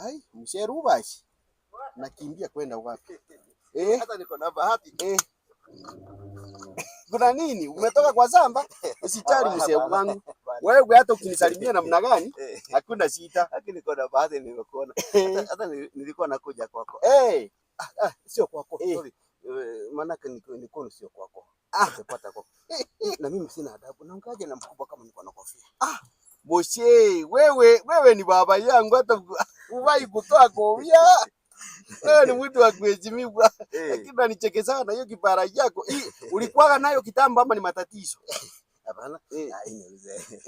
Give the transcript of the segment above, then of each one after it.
Ai, msheru basi. Nakimbia kwenda wapi? Hata niko na bahati. Kuna nini? Umetoka kwa shamba? Usijali mzee wangu. Wewe hata ukinisalimia namna gani? Hakuna shida. Lakini niko na bahati nimekuona. Hata nilikuwa nakuja kwako. Sio kwako. Sorry. Maana nilikuwa sio kwako. Sipata kwako. Na mimi sina adabu. Naongeaje na mkubwa kama niko na kofia? Moshe, wewe ni baba yangu hata uvai kutoa kofia. Wewe ni mtu wa kuheshimiwa. Lakini unanichekesha sana hiyo kipara yako. Ulikuwa nayo kitambo ama ni matatizo? Hapana.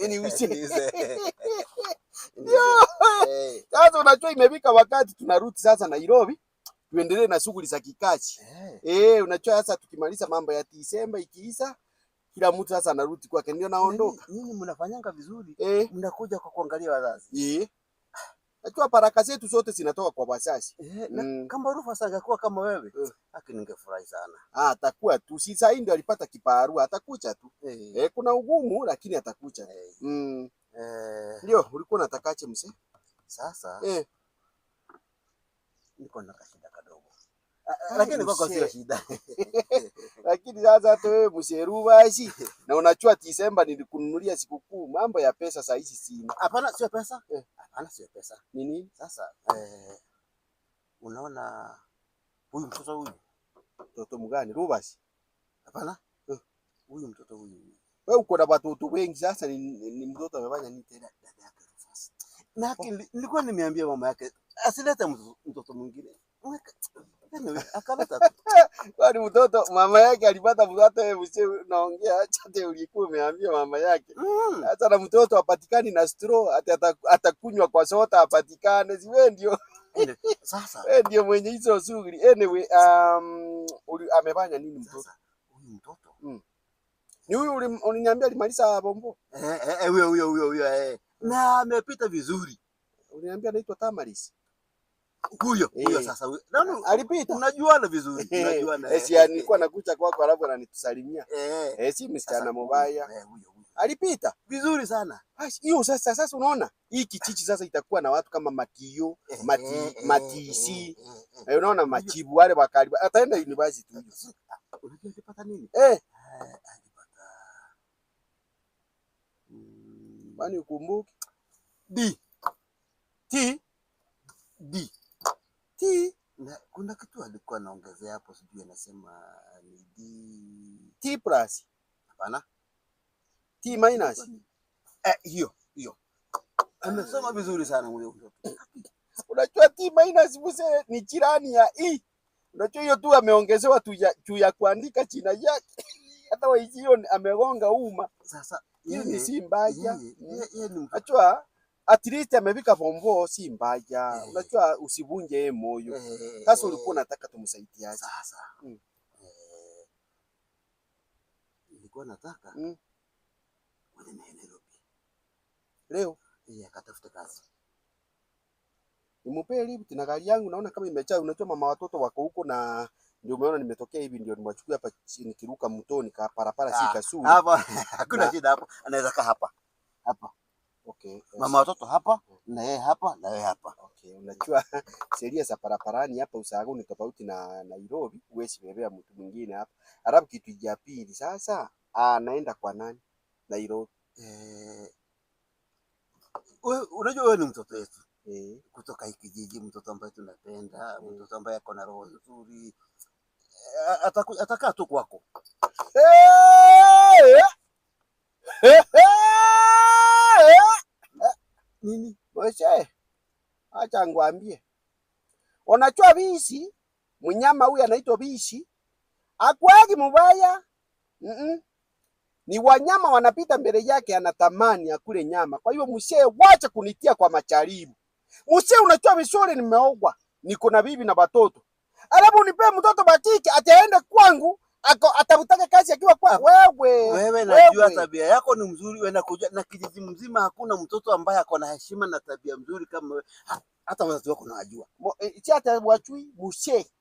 Ni uzee. Sasa unajua imefika wakati tunarudi sasa Nairobi. Tuendelee na shughuli za kikazi. Unajua sasa tukimaliza mambo ya Disemba ikiisha, kila mtu sasa anarudi kwake ndio naondoka. Nini mnafanyanga vizuri? Mnakuja kwa kuangalia wazazi. Najua baraka zetu zote zinatoka kwa wazazi. Kama Rufus angekuwa kama wewe, ningefurahi sana. Atakuwa tu. Si sasa ndio alipata kibarua, atakuja tu. Kuna ugumu lakini atakuja. Ndio, ulikuwa unatakaje mzee? Sasa niko na shida kidogo. Lakini kwako sio shida. Lakini sasa hata wewe msheru basi na unachua Disemba nilikununulia sikukuu, mambo ya pesa saa hizi sina. Hapana sio pesa. Hapana sio pesa. Nini? Sasa unaona huyu mtoto huyu. Mtoto mgani? Rubas? Hapana. Huyu mtoto huyu. Wewe uko na watoto wengi sasa ni mtoto amefanya nini tena? Dada yake Rufus. Na nilikuwa nimeambia mama yake asilete mtoto mwingine. Akaleta tu. Kwani mtoto mama yake alipata mtoto wewe msee unaongea acha ulikuwa umeambia mama yake. Hata na mtoto apatikani na straw atakunywa kwa soda apatikane. Si wewe ndio. Sasa wewe ndio mwenye hizo shughuli. Anyway, amefanya nini mtoto? Huyu mtoto. Ni huyu uliniambia alimaliza bombo? Huyo. Na amepita vizuri. Uliniambia anaitwa Tamaris. Huyo sasa huyo. Alipita. Unajuana vizuri. Unajuana. Nilikuwa nakuja kwako alafu ananitusalimia. Si msichana mbaya. Huyo. Alipita vizuri sana. Hiyo sasa unaona? Hii kijiji sasa itakuwa na watu kama Matio, Matisi. Unaona machibu wale wakali. Ataenda university huyo. Unajua alipata nini? Alipata. Bani ukumbuke? D. Na kuna kitu alikuwa anaongezea hapo sijui anasema ni T plus. Hapana. T minus. Hiyo. Amesoma vizuri sana huyo mtoto. Unajua T minus mzee ni jirani ya E. Unajua hiyo tu ameongezewa tu ya kuandika jina yake. Hata hiyo amegonga uma. Sasa hiyo ni si mbaya. Achua at least amefika form 4 si mbaya. Unajua usivunje yeye moyo. Sasa ulikuwa unataka tumsaidiaje? Sasa nilikuwa nataka mwende Nairobi leo akatafuta kazi. Nimpe lift na gari yangu naona kama imejaa. Unajua mama watoto wako huko na ndio umeona nimetokea hivi ndio nimewachukua hapa chini kiruka mtoni ka parapara si kasuri. Hapa hakuna shida hapo. Anaweza kaa hapa. Okay. Mama watoto hapa na yeye hapa na yeye hapa. Okay. Unajua sheria za barabarani hapa Ushago ni tofauti na Nairobi. Huwezi bebea mtu mwingine hapa. Alafu kitu cha pili sasa naenda kwa nani? Nairobi. Unajua wewe ni mtoto wetu. Kutoka hiki kijiji, mtoto ambaye tunapenda, mtoto ambaye ako na roho nzuri. Atakaa tu kwako. Nini? Wewe acha ngwambie. Unajua bishi, mnyama huyu anaitwa bishi. Akwagi mubaya. Ni wanyama wanapita mbele yake anatamani akule nyama. Kwa hiyo msee wacha kunitia kwa majaribu. Msee unajua vizuri nimeogwa. Niko na bibi na watoto. Alafu unipe mtoto bakiki ataenda kwangu. Atabutaka kazi akiwa kwa wewe najua tabia yako ni mzuri. Wewe nakuja na kijiji mzima hakuna mtoto ambaye ako na heshima na tabia mzuri kama wewe. Hata wazazi wako nawajua. Si hata wachui mshe.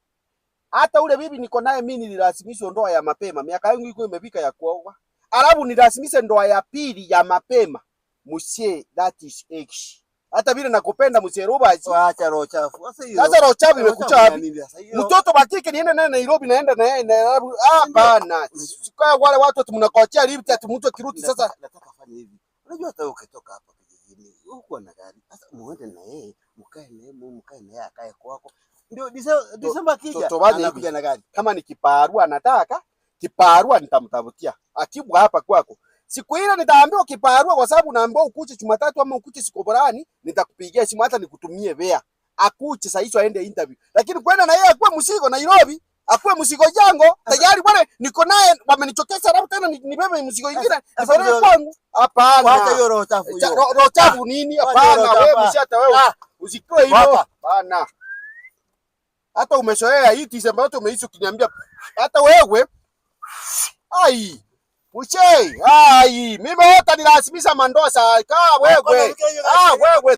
Hata ule bibi niko naye mimi nililazimishwa ndoa ya mapema. Miaka yangu iko imefika ya kuoa. Alafu nilazimisha ndoa ya pili ya mapema. Mshe that is age. Hata vile nakupenda mserubaji. Acha roho chafu. Sasa roho chafu imekucha wapi? Mtoto wa kike niende naye Nairobi, naenda naye Nairobi. Hapana. Sikuwa wale watu mnakoachia lift ati mtu kiruti. Sasa nataka fanya hivi. Unajua hata ukitoka hapa kijijini huko na gari. Sasa muende na yeye, mkae na yeye akae kwako. Ndio Disemba kija anakuja na gari. Kama ni kiparua anataka, kiparua nitamtafutia. Akibu hapa kwako. Siku ile nitaambiwa kiparua kwa sababu naambiwa ukuche Jumatatu ama ukuche Sikoborani, nitakupigia simu hata nikutumie vea. Akuche saa hizo aende interview. Lakini kwenda na yeye akuwe msigo Nairobi, akuwe msigo jango, tayari bwana niko naye wamenichokesha hapo tena nibebe msigo mwingine. Nifanye kwangu. Hapana. Wacha hiyo roho chafu hiyo. Roho chafu nini? Hapana, wewe mshata wewe. Usikue hivyo. Hapana. Hata umezoea hii Disemba yote umeishi ukiniambia hata wewe. Ai. Uche, ai, mimi hata nilazimisha mandosa. Kaa wewe. Wewe.